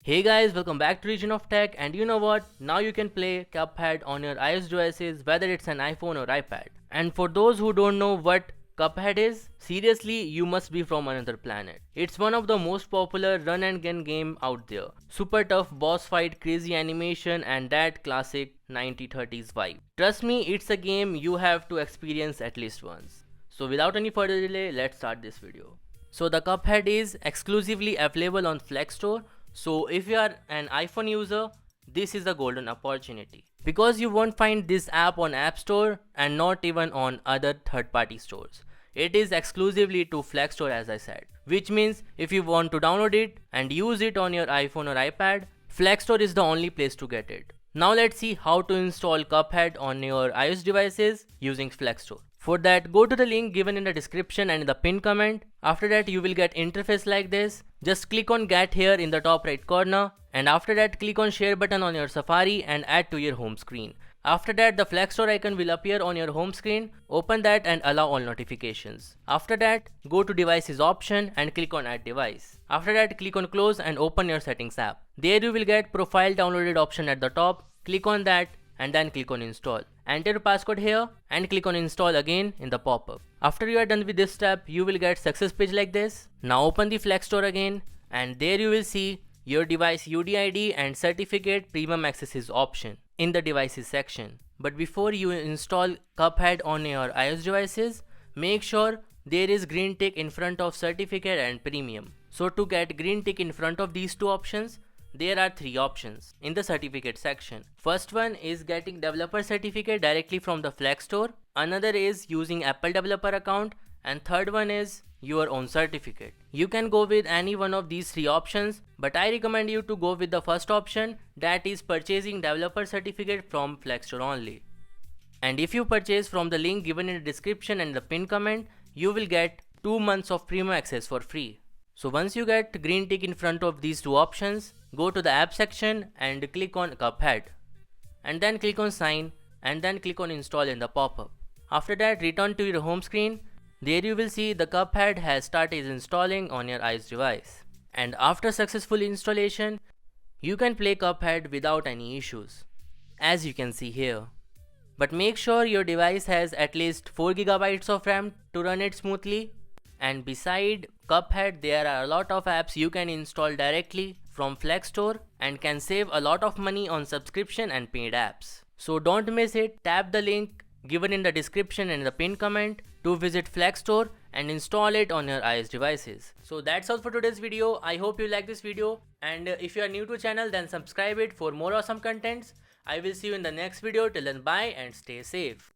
Hey guys, welcome back to Region of Tech, and you know what? Now you can play Cuphead on your iOS devices, whether it's an iPhone or iPad. And for those who don't know what Cuphead is, seriously, you must be from another planet. It's one of the most popular run and gun game out there. Super tough boss fight, crazy animation, and that classic 1930s vibe. Trust me, it's a game you have to experience at least once. So without any further delay, let's start this video. So the Cuphead is exclusively available on Flekstore. So if you are an iPhone user, this is a golden opportunity. Because you won't find this app on App Store and not even on other third-party stores. It is exclusively to Flekstore, as I said. Which means if you want to download it and use it on your iPhone or iPad, Flekstore is the only place to get it. Now let's see how to install Cuphead on your iOS devices using Flekstore. For that, go to the link given in the description and in the pinned comment. After that, you will get interface like this. Just click on get here in the top right corner, and after that click on share button on your Safari and add to your home screen. After that, the Flekstore icon will appear on your home screen. Open that and allow all notifications. After that, go to devices option and click on add device. After that, click on close and open your settings app. There you will get profile downloaded option at the top. Click on that and then click on install. Enter your passcode here and click on install again in the pop-up. After you are done with this step, you will get success page like this. Now open the Flekstore again, and there you will see your device UDID and certificate premium accesses option in the devices section. But before you install Cuphead on your iOS devices, make sure there is green tick in front of certificate and premium. So to get green tick in front of these two options, there are three options in the certificate section. First one is getting developer certificate directly from the Flekstore. Another is using Apple developer account, and third one is your own certificate. You can go with any one of these three options, but I recommend you to go with the first option, that is purchasing developer certificate from Flekstore only. And if you purchase from the link given in the description and the pinned comment, you will get 2 months of premium access for free. So once you get green tick in front of these two options, go to the app section and click on Cuphead, and then click on sign, and then click on install in the pop-up. After that, return to your home screen. There you will see the Cuphead has started installing on your iOS device. And after successful installation, you can play Cuphead without any issues, as you can see here. But make sure your device has at least 4 GB of RAM to run it smoothly. And beside Cuphead, there are a lot of apps you can install directly from Flekstore and can save a lot of money on subscription and paid apps. So don't miss it. Tap the link given in the description and the pinned comment to visit Flekstore and install it on your iOS devices. So that's all for today's video. I hope you like this video, and if you are new to channel, then subscribe it for more awesome contents. I will see you in the next video. Till then, bye and stay safe.